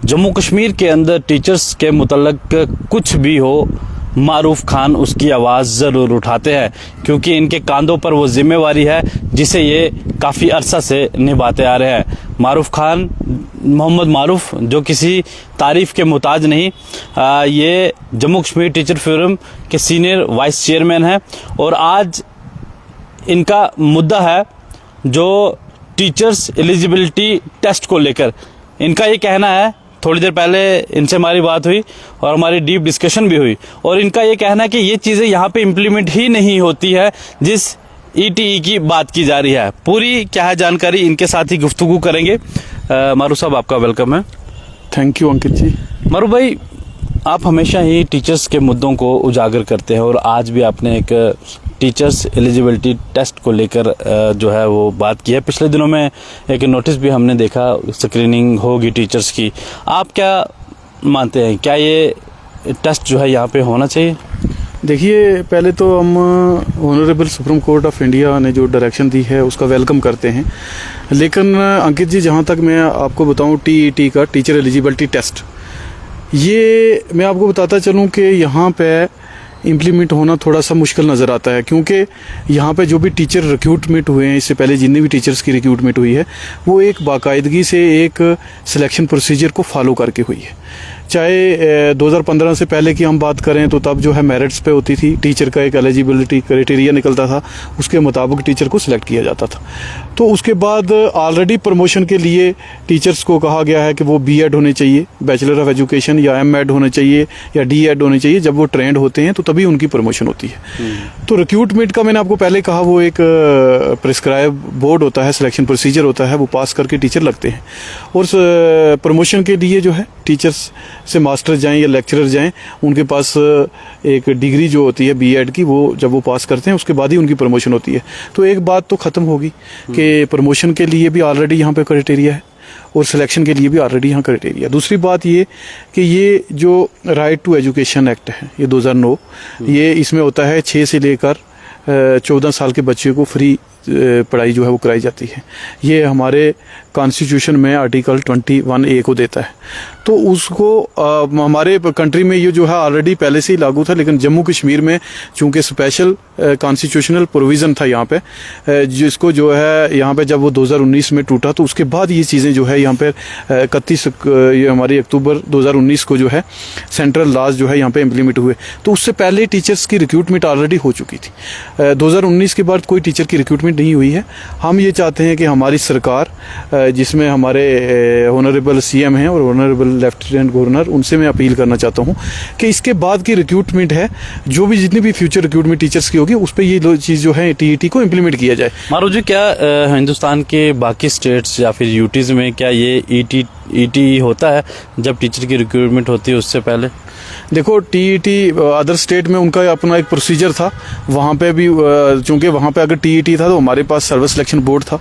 जम्मू कश्मीर के अंदर टीचर्स के मुतल्लक कुछ भी हो, मारूफ खान उसकी आवाज़ ज़रूर उठाते हैं, क्योंकि इनके कांधों पर वो जिम्मेवारी है जिसे ये काफ़ी अरसा से निभाते आ रहे हैं। मारूफ खान, मोहम्मद मारूफ, जो किसी तारीफ़ के मुताज नहीं, ये जम्मू कश्मीर टीचर फोरम के सीनियर वाइस चेयरमैन हैं और आज इनका मुद्दा है जो टीचर्स एलिजिबिलिटी टेस्ट को लेकर। इनका ये कहना है, थोड़ी देर पहले इनसे हमारी बात हुई और हमारी डीप डिस्कशन भी हुई, और इनका ये कहना है कि ये चीज़ें यहाँ पे इम्प्लीमेंट ही नहीं होती है जिस ETE की बात की जा रही है। पूरी क्या है जानकारी इनके साथ ही गुफ्तगू करेंगे। मारूफ साहब, आपका वेलकम है। थैंक यू अंकित जी। मारूफ भाई, आप हमेशा ही टीचर्स के मुद्दों को उजागर करते हैं और आज भी आपने एक टीचर्स एलिजिबिलिटी टेस्ट को लेकर जो है वो बात की है। पिछले दिनों में एक नोटिस भी हमने देखा, स्क्रीनिंग होगी टीचर्स की। आप क्या मानते हैं, क्या ये टेस्ट जो है यहाँ पे होना चाहिए? देखिए, पहले तो हम honourable supreme court of India ने जो डायरेक्शन दी है उसका वेलकम करते हैं, लेकिन अंकित जी, जहाँ तक मैं आपको बताऊँ, TET का टीचर एलिजिबिलिटी टेस्ट, ये मैं आपको बताता चलूँ कि यहाँ पे इम्प्लीमेंट होना थोड़ा सा मुश्किल नज़र आता है, क्योंकि यहाँ पे जो भी टीचर रिक्रूटमेंट हुए हैं, इससे पहले जितने भी टीचर्स की रिक्रूटमेंट हुई है, वो एक बाकायदगी से एक सिलेक्शन प्रोसीजर को फॉलो करके हुई है। चाहे 2015 से पहले की हम बात करें तो तब जो है मेरिट्स पे होती थी, टीचर का एक एलिजिबिलिटी क्राइटेरिया निकलता था, उसके मुताबिक टीचर को सिलेक्ट किया जाता था। तो उसके बाद ऑलरेडी प्रमोशन के लिए टीचर्स को कहा गया है कि वो BEd होने चाहिए, बैचलर ऑफ एजुकेशन, या MEd होने चाहिए, या DEd होने चाहिए। जब वो ट्रेंड होते हैं तो तभी उनकी प्रमोशन होती है। तो रिक्रूटमेंट का मैंने आपको पहले कहा, वो एक प्रिस्क्राइब बोर्ड होता है, सिलेक्शन प्रोसीजर होता है, वो पास करके टीचर लगते हैं। और प्रमोशन के लिए जो है टीचर्स से मास्टर जाएं या लेक्चरर जाएं, उनके पास एक डिग्री जो होती है BEd की, वो जब वो पास करते हैं उसके बाद ही उनकी प्रमोशन होती है। तो एक बात तो ख़त्म होगी कि प्रमोशन के लिए भी ऑलरेडी यहाँ पे क्राइटेरिया है और सिलेक्शन के लिए भी ऑलरेडी यहाँ क्राइटेरिया। दूसरी बात ये कि ये जो राइट टू एजुकेशन एक्ट है, ये 2009, ये इसमें होता है 6 से लेकर 14 साल के बच्चे को फ्री पढ़ाई जो है वो कराई जाती है। ये हमारे कॉन्स्टिट्यूशन में आर्टिकल 21A को देता है। तो उसको हमारे कंट्री में ये जो है ऑलरेडी पहले से ही लागू था, लेकिन जम्मू कश्मीर में चूंकि स्पेशल कॉन्स्टिट्यूशनल प्रोविज़न था यहाँ पे, जिसको जो है यहाँ पे जब वो 2019 में टूटा, तो उसके बाद ये चीज़ें जो है यहाँ पे 31 ये हमारी अक्टूबर 2019 को जो है सेंट्रल लॉज जो है यहाँ पे इम्प्लीमेंट हुए। तो उससे पहले टीचर्स की रिक्रूटमेंट ऑलरेडी हो चुकी थी। 2019 के बाद कोई टीचर की रिक्रूटमेंट नहीं हुई है। हम ये चाहते हैं कि हमारी सरकार, जिसमें हमारे ऑनरेबल CM हैं और ऑनरेबल लेफ्टिनेंट गवर्नर, उनसे मैं अपील करना चाहता हूं कि इसके बाद की रिक्रूटमेंट है, जो भी जितनी भी फ्यूचर रिक्रूटमेंट टीचर्स की होगी, उस पर ये चीज़ जो है TET को इम्प्लीमेंट किया जाए। मारूफ जी, क्या हिंदुस्तान के बाकी स्टेट्स या फिर यूटीज़ में क्या ये ETE होता है जब टीचर की रिक्रूटमेंट होती है उससे पहले? देखो, TET अदर स्टेट में उनका अपना एक प्रोसीजर था, वहाँ पे भी चूंकि वहाँ पे अगर TET था तो हमारे पास सर्विस सिलेक्शन बोर्ड था,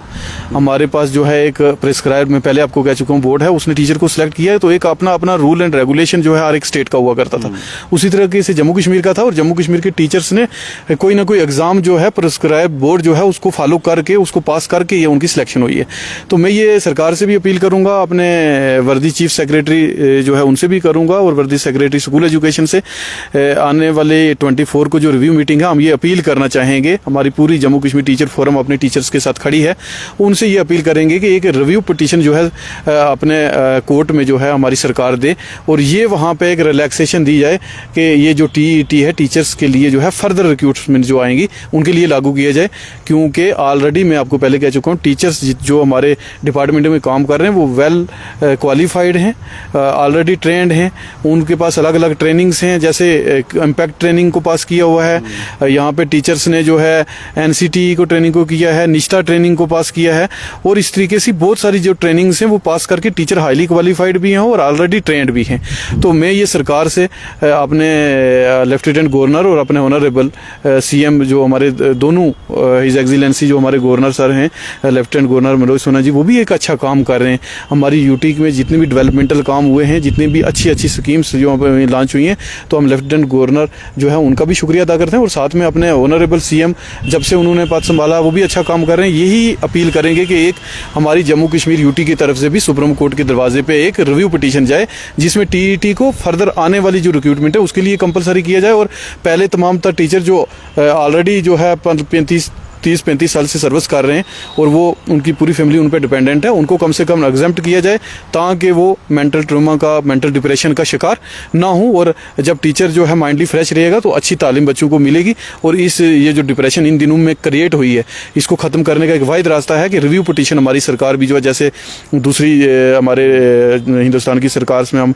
हमारे पास जो है एक प्रिस्क्राइब, मैं पहले आपको कह चुका हूँ, बोर्ड है, उसने टीचर को सिलेक्ट किया है। तो एक अपना रूल एंड रेगुलेशन जो है हर एक स्टेट का हुआ करता था। उसी तरीके से जम्मू कश्मीर का था, और जम्मू कश्मीर के टीचर्स ने कोई ना कोई एग्जाम जो है प्रिस्क्राइब बोर्ड जो है उसको फॉलो करके, उसको पास करके ये उनकी सिलेक्शन हुई है। तो मैं ये सरकार से भी अपील करूंगा, अपने वर्दी चीफ सेक्रेटरी जो है उनसे भी करूंगा, और वर्दी सेक्रेटरी स्कूल एजुकेशन से आने वाले 24 को जो रिव्यू मीटिंग है, हम ये अपील करना चाहेंगे, हमारी पूरी जम्मू कश्मीर टीचर फोरम अपने टीचर्स के साथ खड़ी है, उनसे ये अपील करेंगे कि एक रिव्यू पिटीशन जो है अपने कोर्ट में जो है हमारी सरकार दे, और ये वहाँ पे एक रिलैक्सेशन दी जाए कि ये जो TET है टीचर्स के लिए जो है फर्दर रिक्रूटमेंट जो आएंगी उनके लिए लागू किया जाए। क्योंकि ऑलरेडी मैं आपको पहले कह चुका हूँ, टीचर्स जो हमारे डिपार्टमेंट में काम कर रहे हैं वो वेल क्वालिफाइड हैं, ऑलरेडी ट्रेंड हैं, उनके पास अलग अलग ट्रेनिंग्स हैं, जैसे इम्पैक्ट ट्रेनिंग को पास किया हुआ है, यहाँ पे टीचर्स ने जो है NCTE को ट्रेनिंग को किया है, निष्ठा ट्रेनिंग को पास किया है, और इस तरीके से बहुत सारी जो ट्रेनिंग्स हैं वो पास करके टीचर हाईली क्वालिफाइड भी हैं और ऑलरेडी ट्रेंड भी हैं। तो मैं ये सरकार से अपने लेफ्टिनेंट गवर्नर और अपने ऑनरेबल CM जो हमारे दोनों हिज एक्सीलेंसी जो हमारे गवर्नर सर हैं, लेफ्टिनेंट गवर्नर मनोज सिन्हा जी, वो भी एक अच्छा काम कर रहे हैं। हमारी UT वीक में जितने भी डेवलपमेंटल काम हुए हैं, जितनी भी अच्छी अच्छी स्कीम्स जो लॉन्च हुई हैं, तो हम लेफ्टिनेंट गवर्नर जो है उनका भी शुक्रिया अदा करते हैं और साथ में अपने ऑनरेबल सीएम जब से उन्होंने पद संभाला वो भी अच्छा काम कर रहे हैं। यही अपील करेंगे कि एक हमारी जम्मू कश्मीर यूटी की तरफ से भी सुप्रीम कोर्ट के दरवाजे पे एक रिव्यू पिटीशन जाए जिसमें टीईटी को फर्दर आने वाली जो रिक्रूटमेंट है उसके लिए कंपलसरी किया जाए और पहले तमाम तर टीचर जो ऑलरेडी जो है 30-35 साल से सर्विस कर रहे हैं और वो उनकी पूरी फैमिली उन पर डिपेंडेंट है, उनको कम से कम एग्जेम्प्ट किया जाए ताकि वो मेंटल ट्रॉमा का, मेंटल डिप्रेशन का शिकार ना हो। और जब टीचर जो है माइंडली फ्रेश रहेगा तो अच्छी तालीम बच्चों को मिलेगी और ये जो डिप्रेशन इन दिनों में क्रिएट हुई है इसको ख़त्म करने का एक वाहिद रास्ता है कि रिव्यू पिटीशन हमारी सरकार भी जो है, जैसे दूसरी हमारे हिंदुस्तान की सरकार में हम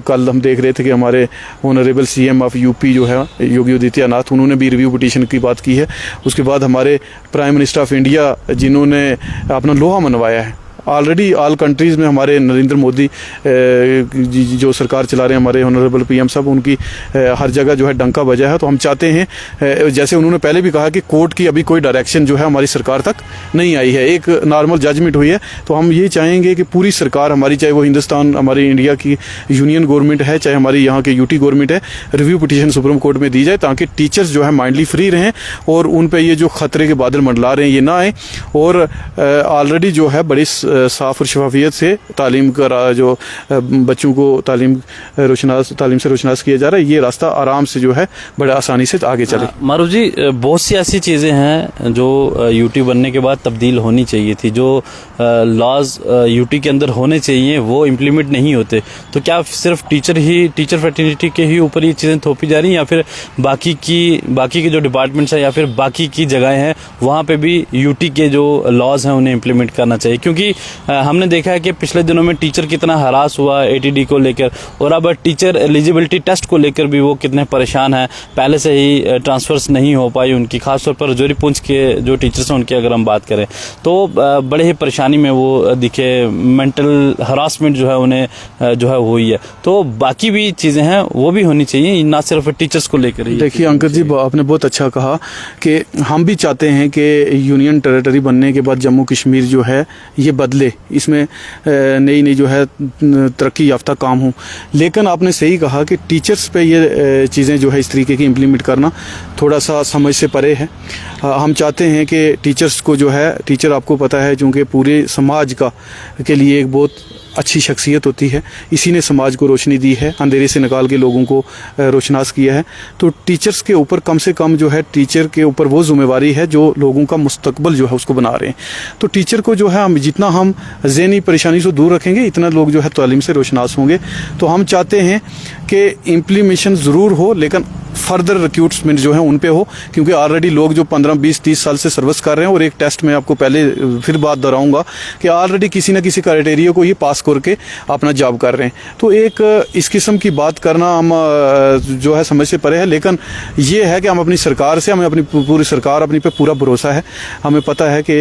कल हम देख रहे थे कि हमारे ऑनरेबल सीएम ऑफ यूपी जो है योगी आदित्यनाथ, उन्होंने भी रिव्यू पिटीशन की बात की है। उसके बाद हमारे प्राइम मिनिस्टर ऑफ इंडिया जिन्होंने अपना लोहा मनवाया है, ऑलरेडी ऑल कंट्रीज़ में हमारे नरेंद्र मोदी जो सरकार चला रहे हैं, हमारे ऑनरेबल पीएम साहब, उनकी हर जगह जो है डंका बजा है। तो हम चाहते हैं, जैसे उन्होंने पहले भी कहा कि कोर्ट की अभी कोई डायरेक्शन जो है हमारी सरकार तक नहीं आई है, एक नॉर्मल जजमेंट हुई है, तो हम ये चाहेंगे कि पूरी सरकार हमारी, चाहे वो हिंदुस्तान हमारी इंडिया की यूनियन गवर्नमेंट है, चाहे हमारी यहाँ के यूटी गवर्नमेंट है, रिव्यू पिटीशन सुप्रीम कोर्ट में दी जाए ताकि टीचर्स जो है माइंडली फ्री रहें और उन पर ये जो खतरे के बादल मंडला रहे हैं ये ना आए। और ऑलरेडी जो है बड़ी साफ और शफाफियत से तालीम का जो बच्चों को तालीम से रोशनास किया जा रहा है, ये रास्ता आराम से जो है बड़े आसानी से आगे चले। मारूफ जी, बहुत सी ऐसी चीज़ें हैं जो यूटी बनने के बाद तब्दील होनी चाहिए थी, जो लॉज यूटी के अंदर होने चाहिए वो इम्प्लीमेंट नहीं होते, तो क्या सिर्फ टीचर फैटर्निटी के ही ऊपर ये चीज़ें थोपी जा रही हैं या फिर बाकी के जो डिपार्टमेंट्स हैं या फिर बाकी की जगहें हैं वहाँ पे भी यूटी के जो लॉज हैं उन्हें इम्प्लीमेंट करना चाहिए? क्योंकि हमने देखा है कि पिछले दिनों में टीचर कितना हरास हुआ एटीडी को लेकर, और अब टीचर एलिजिबिलिटी टेस्ट को लेकर भी वो कितने परेशान हैं। पहले से ही ट्रांसफर्स नहीं हो पाई उनकी, खासतौर पर जोरी पुंछ के जो टीचर्स हैं उनकी अगर हम बात करें तो बड़े ही परेशानी में वो दिखे, मेंटल हरासमेंट जो है उन्हें जो है हुई है। तो बाकी भी चीज़ें हैं वो भी होनी चाहिए, ना सिर्फ टीचर्स को लेकर ही। देखिए अंकित जी, आपने बहुत अच्छा कहा कि हम भी चाहते हैं कि यूनियन टेरिटरी बनने के बाद जम्मू कश्मीर जो है ये बदले, इसमें नई जो है तरक्की याफ्ता काम हो। लेकिन आपने सही कहा कि टीचर्स पे ये चीज़ें जो है इस तरीके की इम्प्लीमेंट करना थोड़ा सा समझ से परे है। हम चाहते हैं कि टीचर्स को जो है, टीचर आपको पता है चूँकि पूरे समाज के लिए एक बहुत अच्छी शख्सियत होती है, इसी ने समाज को रोशनी दी है, अंधेरे से निकाल के लोगों को रोशनास किया है। तो टीचर्स के ऊपर कम से कम जो है, टीचर के ऊपर वो जिम्मेवारी है जो लोगों का मुस्तकबिल जो है उसको बना रहे हैं। तो टीचर को जो है जितना हम ज़हनी परेशानी से दूर रखेंगे इतना लोग जो है तालीम से रोशनास होंगे। तो हम चाहते हैं कि इम्प्लीमेशन ज़रूर हो लेकिन फर्दर रिक्रूटमेंट जो है उन पे हो, क्योंकि ऑलरेडी लोग जो 15, 20, 30 साल से सर्विस कर रहे हैं, और एक टेस्ट में आपको पहले फिर बात दोहराऊंगा कि ऑलरेडी किसी न किसी क्राइटेरिया को ये पास करके अपना जॉब कर रहे हैं। तो एक इस किस्म की बात करना हम जो है समझ से परे है। लेकिन ये है कि हम अपनी सरकार से, हमें अपनी पूरी सरकार अपनी पे पूरा भरोसा है। हमें पता है कि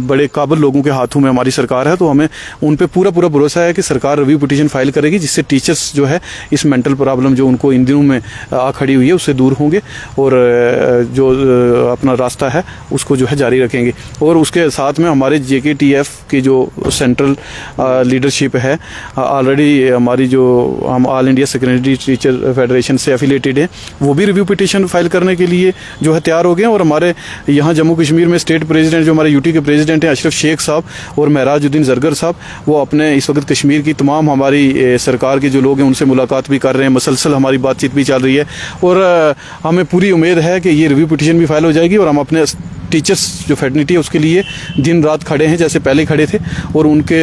बड़े काबिल लोगों के हाथों में हमारी सरकार है, तो हमें उन पे पूरा भरोसा है कि सरकार रिव्यू पिटीशन फाइल करेगी जिससे टीचर्स जो है इस मेंटल प्रॉब्लम जो उनको इन दिनों में खड़ी हुई है उससे दूर होंगे और जो अपना रास्ता है उसको जो है जारी रखेंगे। और उसके साथ में हमारे JKTF की जो सेंट्रल लीडरशिप है, ऑलरेडी हमारी जो हम all India secondary teacher federation से एफिलेटेड है, वो भी रिव्यू पिटीशन फाइल करने के लिए जो है तैयार हो गए हैं। और हमारे यहाँ जम्मू कश्मीर में स्टेट प्रेसिडेंट जो हमारे यूटी के प्रेसिडेंट हैं अशरफ शेख साहब और महराजुद्दीन जरगर साहब, वो अपने इस वक्त कश्मीर की तमाम हमारी सरकार के जो लोग हैं उनसे मुलाकात भी कर रहे हैं, मसलसल हमारी बातचीत भी चल रही है। और हमें पूरी उम्मीद है कि ये रिव्यू पिटीशन भी फाइल हो जाएगी और हम अपने टीचर्स जो फैटर्निटी है उसके लिए दिन रात खड़े हैं जैसे पहले खड़े थे, और उनके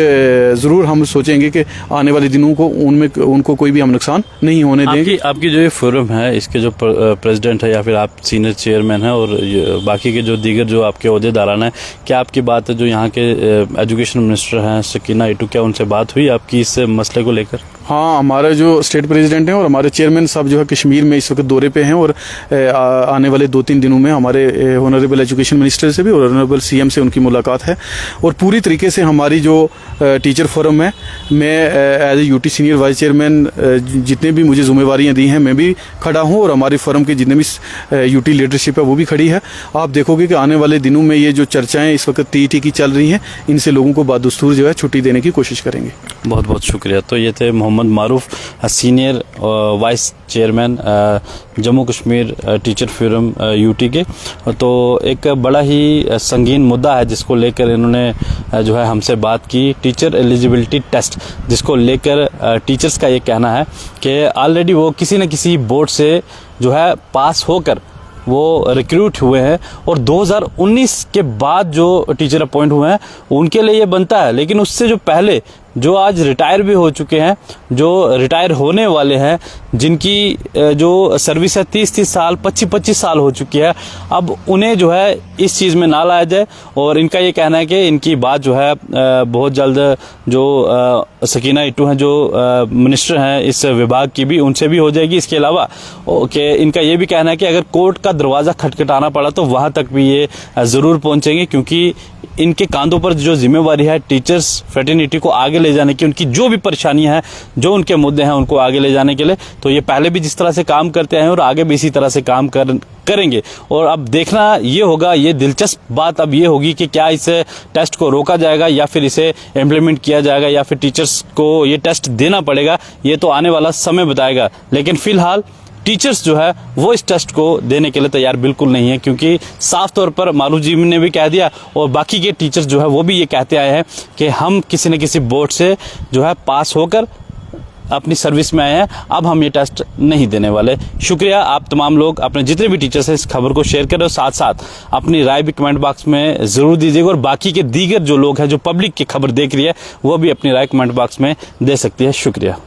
ज़रूर हम सोचेंगे कि आने वाले दिनों को उनको कोई भी हम नुकसान नहीं होने देंगे। आपकी जो ये फोरम है इसके जो प्रेसिडेंट है या फिर आप सीनियर चेयरमैन हैं और बाकी के जो दीगर जो आपके ओहदेदारान हैं, क्या आपकी बात है जो यहाँ के एजुकेशन मिनिस्टर हैं सकीना इटू, क्या उनसे बात हुई आपकी इस मसले को लेकर? हाँ, हमारे जो स्टेट प्रेसिडेंट हैं और हमारे चेयरमैन साहब जो है कश्मीर में इस वक्त दौरे पे हैं, और आने वाले 2-3 दिनों में हमारे ऑनरेबल एजुकेशन मिनिस्टर से भी और ऑनरेबल सीएम से उनकी मुलाकात है। और पूरी तरीके से हमारी जो टीचर फोरम है, मैं as a UT senior vice chairman जितने भी मुझे जिम्मेवारियां दी हैं मैं भी खड़ा हूँ, और हमारी फोरम के जितने भी यूटी लीडरशिप है वो भी खड़ी है। आप देखोगे कि आने वाले दिनों में ये जो चर्चाएं इस वक्त टीईटी की चल रही हैं, इनसे लोगों को बादस्तूर जो है छुट्टी देने की कोशिश करेंगे। बहुत बहुत शुक्रिया। तो ये थे Mohammad Maroof, senior vice chairman Jammu Kashmir teacher forum UT के। तो एक बड़ा ही संगीन मुद्दा है जिसको लेकर इन्होंने जो है हमसे बात की, टीचर एलिजिबिलिटी टेस्ट, जिसको लेकर टीचर्स का ये कहना है कि ऑलरेडी वो किसी न किसी बोर्ड से जो है पास होकर वो रिक्रूट हुए हैं, और 2019 के बाद जो टीचर अपॉइंट हुए हैं उनके लिए ये बनता है। लेकिन उससे जो पहले जो आज रिटायर भी हो चुके हैं, जो रिटायर होने वाले हैं, जिनकी जो सर्विस है 30-30 साल 25-25 साल हो चुकी है, अब उन्हें जो है इस चीज़ में ना लाया जाए। और इनका ये कहना है कि इनकी बात जो है बहुत जल्द जो सकीना इट्टू हैं, जो मिनिस्टर हैं इस विभाग की भी, उनसे भी हो जाएगी। इसके अलावा कि इनका ये भी कहना है कि अगर कोर्ट का दरवाज़ा खटखटाना पड़ा तो वहाँ तक भी ये ज़रूर पहुँचेंगे, क्योंकि इनके कांधों पर जो जिम्मेवारी है टीचर्स फ्रेटर्निटी को आगे ले जाने की, उनकी जो भी परेशानियां हैं, जो उनके मुद्दे हैं, उनको आगे ले जाने के लिए। तो ये पहले भी जिस तरह से काम करते हैं और आगे भी इसी तरह से काम करेंगे। और अब देखना ये होगा, ये दिलचस्प बात अब ये होगी कि क्या इस टेस्ट को रोका जाएगा या फिर इसे इम्प्लीमेंट किया जाएगा, या फिर टीचर्स को ये टेस्ट देना पड़ेगा। ये तो आने वाला समय बताएगा। लेकिन फिलहाल टीचर्स जो है वो इस टेस्ट को देने के लिए तैयार बिल्कुल नहीं है, क्योंकि साफ तौर पर मारूफ जी ने भी कह दिया और बाकी के टीचर्स जो है वो भी ये कहते आए हैं कि हम किसी न किसी बोर्ड से जो है पास होकर अपनी सर्विस में आए हैं, अब हम ये टेस्ट नहीं देने वाले। शुक्रिया आप तमाम लोग, अपने जितने भी टीचर्स हैं इस खबर को शेयर करें, और साथ साथ अपनी राय भी कमेंट बॉक्स में ज़रूर दीजिएगा। और बाकी के दीगर जो लोग हैं, जो पब्लिक की खबर देख रही है, वो भी अपनी राय कमेंट बॉक्स में दे सकती है। शुक्रिया।